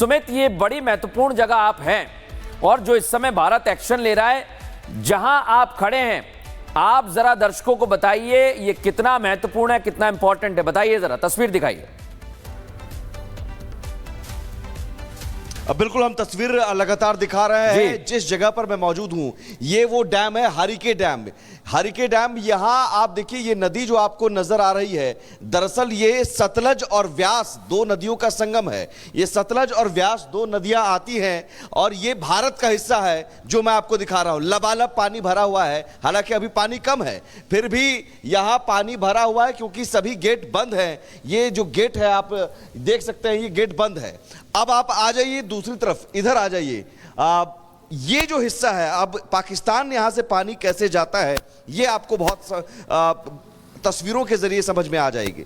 सुमित, ये बड़ी महत्वपूर्ण जगह आप हैं और जो इस समय भारत एक्शन ले रहा है, जहां आप खड़े हैं, आप जरा दर्शकों को बताइए ये कितना महत्वपूर्ण है, कितना इंपॉर्टेंट है, बताइए जरा, तस्वीर दिखाइए। बिल्कुल, हम तस्वीर लगातार दिखा रहे हैं। जिस जगह पर मैं मौजूद हूं, ये वो डैम है, हरिके डैम। हरिके डैम, यहां आप देखिए, ये नदी जो आपको नजर आ रही है, दरअसल ये सतलज और व्यास दो नदियों का संगम है। ये सतलज और व्यास दो नदियां आती हैं और ये भारत का हिस्सा है जो मैं आपको दिखा रहा हूं। लबालब पानी भरा हुआ है, हालांकि अभी पानी कम है, फिर भी यहां पानी भरा हुआ है क्योंकि सभी गेट बंद हैं। ये जो गेट है आप देख सकते हैं, ये गेट बंद है। अब आप आ जाइए दूसरी तरफ, इधर आ जाइए। ये जो हिस्सा है, अब पाकिस्तान यहां से पानी कैसे जाता है ये आपको बहुत तस्वीरों के जरिए समझ में आ जाएगी।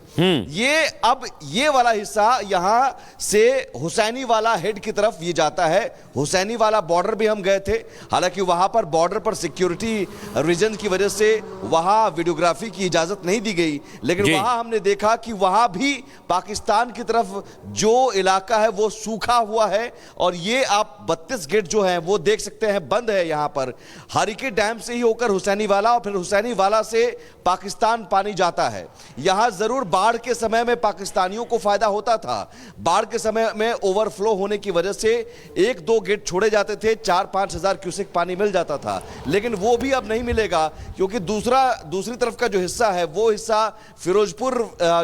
ये वाला हिस्सा यहां से हुसैनी वाला हेड की तरफ ये जाता है। हुसैनी वाला बॉर्डर भी हम गए थे, हालांकि वहां पर बॉर्डर पर सिक्योरिटी रीजन की वजह से वहां वीडियोग्राफी की इजाजत नहीं दी गई, लेकिन वहां हमने देखा कि वहां भी पाकिस्तान की तरफ जो इलाका है वो सूखा हुआ है और ये आप 32 गेट जो है वो देख सकते हैं बंद है। यहां पर हरिके डैम से ही होकर हुसैनी वाला और फिर हुसैनी वाला से पाकिस्तान पानी जाता है। यहां जरूर बाढ़ के समय में पाकिस्तानियों को फायदा होता था। बाढ़ के समय में ओवरफ्लो होने की वजह से 1-2 गेट छोड़े जाते थे, 4-5 हजार क्यूसेक पानी मिल जाता था, लेकिन वो भी अब नहीं मिलेगा क्योंकि दूसरी तरफ का जो हिस्सा है वो हिस्सा फिरोजपुर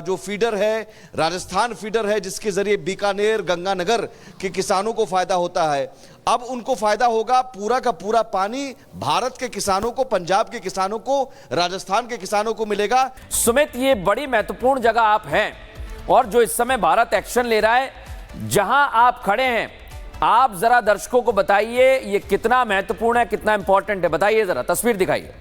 जो फीडर है, राजस्थान फीडर है, जिसके जरिए बीकानेर, गंगानगर के किसानों को फायदा होता है। अब उनको फायदा होगा, पूरा का पूरा पानी भारत के किसानों को, पंजाब के किसानों को, राजस्थान के किसानों को मिलेगा। सुमित, ये बड़ी महत्वपूर्ण जगह आप हैं और जो इस समय भारत एक्शन ले रहा है, जहां आप खड़े हैं, आप जरा दर्शकों को बताइए ये कितना महत्वपूर्ण है, कितना इंपॉर्टेंट है, बताइए जरा, तस्वीर दिखाइए।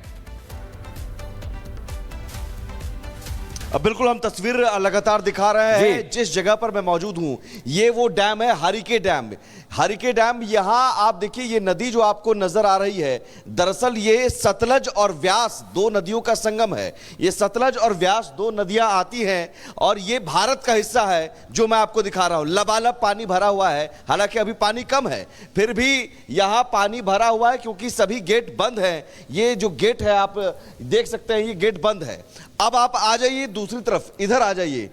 बिल्कुल, हम तस्वीर लगातार दिखा रहे हैं। जिस जगह पर मैं मौजूद हूं, ये वो डैम है, हरिके डैम। हरिके डैम, यहां आप देखिए, ये नदी जो आपको नजर आ रही है, दरअसल ये सतलज और व्यास दो नदियों का संगम है। ये सतलज और व्यास दो नदियां आती हैं और ये भारत का हिस्सा है जो मैं आपको दिखा रहा हूं। लबालब पानी भरा हुआ है, हालांकि अभी पानी कम है, फिर भी यहां पानी भरा हुआ है क्योंकि सभी गेट बंद हैं। ये जो गेट है आप देख सकते हैं, ये गेट बंद है। अब आप आ जाइए दूसरी तरफ, इधर आ जाइए।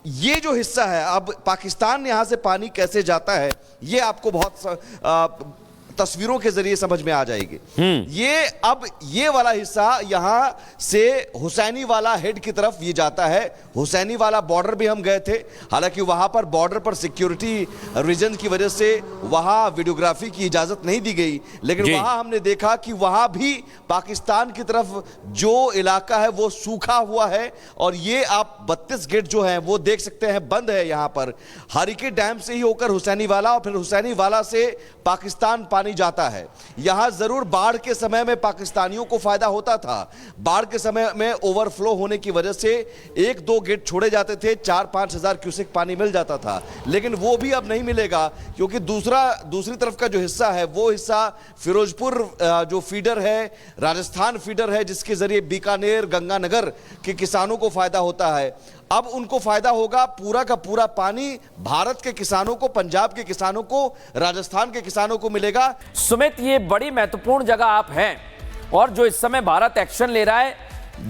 ये जो हिस्सा है, अब पाकिस्तान यहां से पानी कैसे जाता है ये आपको बहुत तस्वीरों के जरिए समझ में आ जाएगी। ये वाला हिस्सा यहां से हुसैनी वाला हेड की तरफ ये जाता है। हुसैनी वाला बॉर्डर भी हम गए थे, हालांकि वहां पर बॉर्डर पर सिक्योरिटी रीजन की वजह से वहां वीडियोग्राफी की इजाजत नहीं दी गई, लेकिन वहां हमने देखा कि वहां भी पाकिस्तान की तरफ जो इलाका है वो सूखा हुआ है और ये आप 32 गेट जो है वो देख सकते हैं बंद है। यहां पर हरिके डैम से ही होकर हुसैनी वाला और फिर हुसैनी वाला से पाकिस्तान पानी जाता है। यहां जरूर बाढ़ के समय में पाकिस्तानियों को फायदा होता था। बाढ़ के समय में ओवरफ्लो होने की वजह से 1-2 गेट छोड़े जाते थे, 4-5 हजार क्यूसेक पानी मिल जाता था, लेकिन वो भी अब नहीं मिलेगा क्योंकि दूसरी तरफ का जो हिस्सा है वो हिस्सा फिरोजपुर जो फीडर है, राजस्थान फीडर है, जिसके जरिए बीकानेर, गंगानगर के किसानों को फायदा होता है। अब उनको फायदा होगा, पूरा का पूरा पानी भारत के किसानों को, पंजाब के किसानों को, राजस्थान के किसानों को मिलेगा। सुमित, ये बड़ी महत्वपूर्ण जगह आप हैं और जो इस समय भारत एक्शन ले रहा है,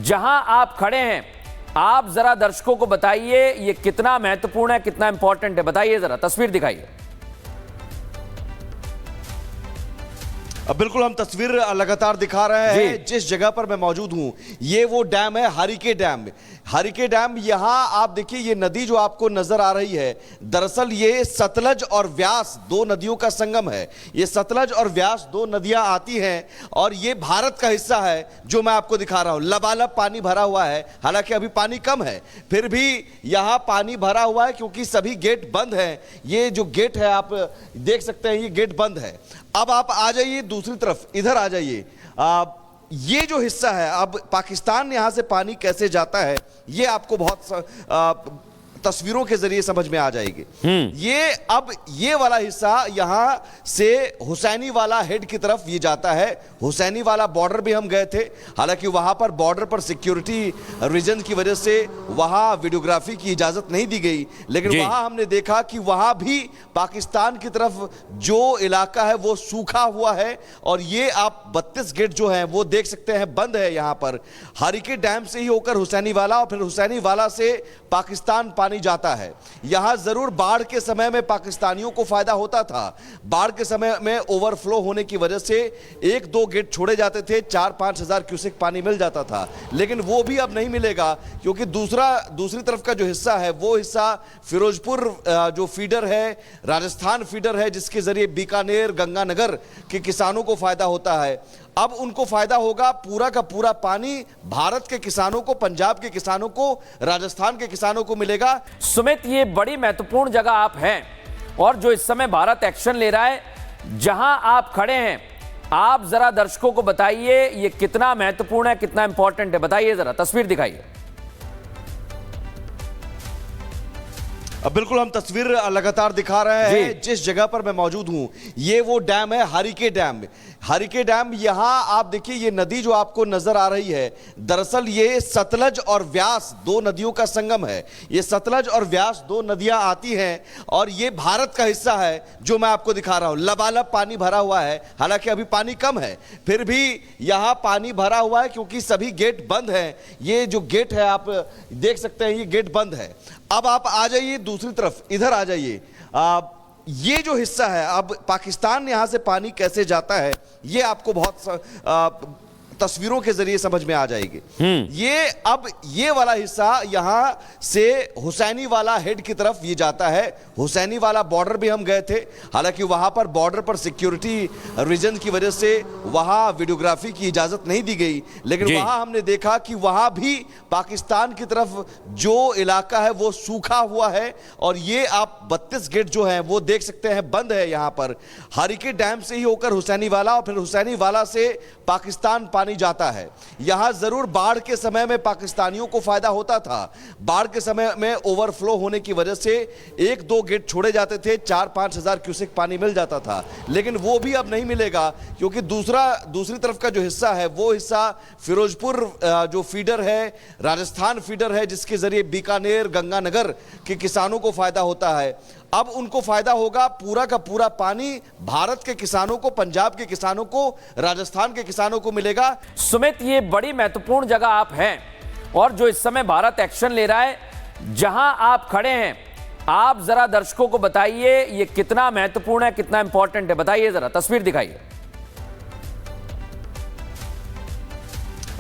जहां आप खड़े हैं, आप जरा दर्शकों को बताइए ये कितना महत्वपूर्ण है, कितना इंपॉर्टेंट है, बताइए जरा, तस्वीर दिखाइए। बिल्कुल, हम तस्वीर लगातार दिखा रहे हैं। जिस जगह पर मैं मौजूद हूं, ये वो डैम है, हरिके डैम। हरिके डैम, यहां आप देखिए, ये नदी जो आपको नजर आ रही है, दरअसल ये सतलज और व्यास दो नदियों का संगम है। ये सतलज और व्यास दो नदियां आती हैं और ये भारत का हिस्सा है जो मैं आपको दिखा रहा हूं। लबालब पानी भरा हुआ है, हालांकि अभी पानी कम है, फिर भी यहां पानी भरा हुआ है क्योंकि सभी गेट बंद हैं। ये जो गेट है आप देख सकते हैं, ये गेट बंद है। अब आप आ जाइए दूसरी तरफ, इधर आ जाइए। ये जो हिस्सा है, अब पाकिस्तान यहां से पानी कैसे जाता है ये आपको बहुत तस्वीरों के जरिए समझ में आ जाएगी। ये वाला हिस्सा यहां से हुसैनी वाला हेड की तरफ ये जाता है। हुसैनी वाला बॉर्डर भी हम गए थे, हालांकि वहां पर बॉर्डर पर सिक्योरिटी रीजन की वजह से वहां वीडियोग्राफी की इजाजत नहीं दी गई, लेकिन वहां हमने देखा कि वहां भी पाकिस्तान की तरफ जो इलाका है वो सूखा हुआ है। और ये आप 32 गेट जो है वो देख सकते हैं बंद है। यहां पर हरिके डैम से ही होकर हुसैनी वाला और फिर हुसैनी वाला से पाकिस्तान पानी जाता है। यहां जरूर बाढ़ के समय में पाकिस्तानियों को फायदा होता था। बाढ़ के समय में ओवरफ्लो होने की वजह से 1-2 गेट छोड़े जाते थे, 4-5 हजार क्यूसेक पानी मिल जाता था, लेकिन वो भी अब नहीं मिलेगा, क्योंकि दूसरी तरफ का जो हिस्सा है वो हिस्सा फिरोजपुर जो फीडर है, राजस्थान फीडर है, जिसके जरिए बीकानेर गंगानगर के किसानों को फायदा होता है। अब उनको फायदा होगा, पूरा का पूरा पानी भारत के किसानों को, पंजाब के किसानों को, राजस्थान के किसानों को मिलेगा। सुमित, ये बड़ी महत्वपूर्ण जगह आप हैं और जो इस समय भारत एक्शन ले रहा है, जहां आप खड़े हैं, आप जरा दर्शकों को बताइए ये कितना महत्वपूर्ण है, कितना इंपॉर्टेंट है, बताइए, जरा तस्वीर दिखाइए। बिल्कुल, हम तस्वीर लगातार दिखा रहे हैं। जिस जगह पर मैं मौजूद हूं ये वो डैम है, हरिके डैम। हरिके डैम, यहां आप देखिए ये नदी जो आपको नजर आ रही है, दरअसल ये सतलज और व्यास दो नदियों का संगम है। ये सतलज और व्यास दो नदियां आती हैं और ये भारत का हिस्सा है जो मैं आपको दिखा रहा हूं। लबालब पानी भरा हुआ है, हालांकि अभी पानी कम है, फिर भी यहां पानी भरा हुआ है क्योंकि सभी गेट बंद हैं। ये जो गेट है आप देख सकते हैं, ये गेट बंद है। अब आप आ जाइए दूसरी तरफ, इधर आ जाइए। ये जो हिस्सा है, अब पाकिस्तान यहां से पानी कैसे जाता है ये आपको बहुत तस्वीरों के जरिए समझ में आ जाएगी। ये वाला हिस्सा यहां से हुसैनी वाला हेड की तरफ ये जाता है। हुसैनी वाला बॉर्डर भी हम गए थे, हालांकि वहां पर बॉर्डर पर सिक्योरिटी रीजन की वजह से वहां वीडियोग्राफी की इजाजत नहीं दी गई, लेकिन वहां हमने देखा कि वहां भी पाकिस्तान की तरफ जो इलाका है वो सूखा हुआ है। और ये आप 32 गेट जो है वो देख सकते हैं बंद है। यहां पर हरिके डैम से ही होकर हुसैनी वाला और फिर हुसैनी वाला से पाकिस्तान पानी जाता है। यहां जरूर बाढ़ के समय में पाकिस्तानियों को फायदा होता था। बाढ़ के समय में ओवरफ्लो होने की वजह से 1-2 गेट छोड़े जाते थे, 4-5 हजार क्यूसेक पानी मिल जाता था, लेकिन वो भी अब नहीं मिलेगा, क्योंकि दूसरी तरफ का जो हिस्सा है वो हिस्सा फिरोजपुर जो फीडर है, राजस्थान फीडर है, जिसके जरिए बीकानेर गंगानगर के किसानों को फायदा होता है। अब उनको फायदा होगा, पूरा का पूरा पानी भारत के किसानों को, पंजाब के किसानों को, राजस्थान के किसानों को मिलेगा। सुमित, ये बड़ी महत्वपूर्ण जगह आप हैं और जो इस समय भारत एक्शन ले रहा है, जहां आप खड़े हैं, आप जरा दर्शकों को बताइए ये कितना महत्वपूर्ण है, कितना इंपॉर्टेंट है, बताइए, जरा तस्वीर दिखाइए।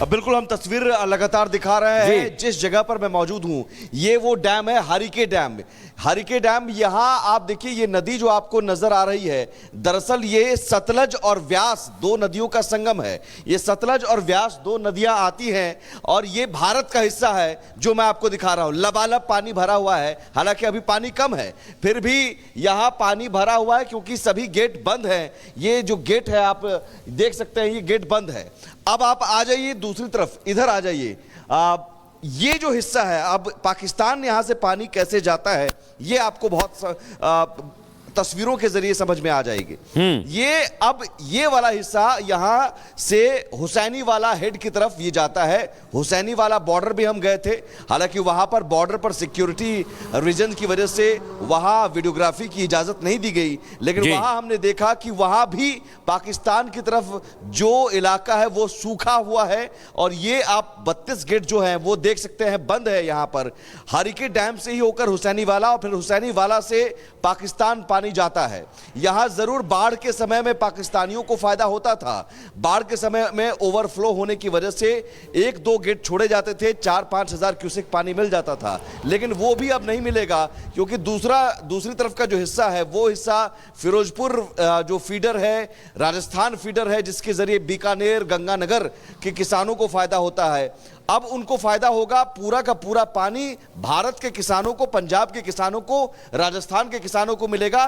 बिल्कुल, हम तस्वीर लगातार दिखा रहे हैं। जिस जगह पर मैं मौजूद हूं ये वो डैम है, हरिके डैम। हरिके डैम, यहां आप देखिए ये नदी जो आपको नजर आ रही है, दरअसल ये सतलज और व्यास दो नदियों का संगम है। ये सतलज और व्यास दो नदियां आती हैं और ये भारत का हिस्सा है जो मैं आपको दिखा रहा हूं। लबालब पानी भरा हुआ है, हालांकि अभी पानी कम है, फिर भी यहां पानी भरा हुआ है क्योंकि सभी गेट बंद हैं। ये जो गेट है आप देख सकते हैं, ये गेट बंद है। अब आप आ जाइए दूसरी तरफ, इधर आ जाइए। ये जो हिस्सा है, अब पाकिस्तान यहां से पानी कैसे जाता है ये आपको बहुत तस्वीरों के जरिए समझ में आ जाएगी। ये वाला हिस्सा यहां से हुसैनी वाला हेड की तरफ ये जाता है। हुसैनी वाला बॉर्डर भी हम गए थे, हालांकि वहां पर बॉर्डर पर सिक्योरिटी रीजन की वजह से वहां वीडियोग्राफी की इजाजत नहीं दी गई, लेकिन वहां हमने देखा कि वहां भी पाकिस्तान की तरफ जो इलाका है वो सूखा हुआ है। और ये आप 32 गेट जो है वो देख सकते हैं बंद है। यहां पर हरिके डैम से ही होकर हुसैनी वाला और फिर हुसैनी वाला से पाकिस्तान पानी जाता है। यहां जरूर बाढ़ के समय में पाकिस्तानियों को फायदा होता था। बाढ़ के समय में ओवरफ्लो होने की वजह से 1-2 गेट छोड़े जाते थे, 4-5 हजार क्यूसेक पानी मिल जाता था, लेकिन वो भी अब नहीं मिलेगा, क्योंकि दूसरी तरफ का जो हिस्सा है वो हिस्सा फिरोजपुर जो फीडर है, राजस्थान फीडर है, जिसके जरिए बीकानेर गंगानगर के किसानों को फायदा होता है। अब उनको फायदा होगा, पूरा का पूरा पानी भारत के किसानों को, पंजाब के किसानों को, राजस्थान के किसानों को मिलेगा।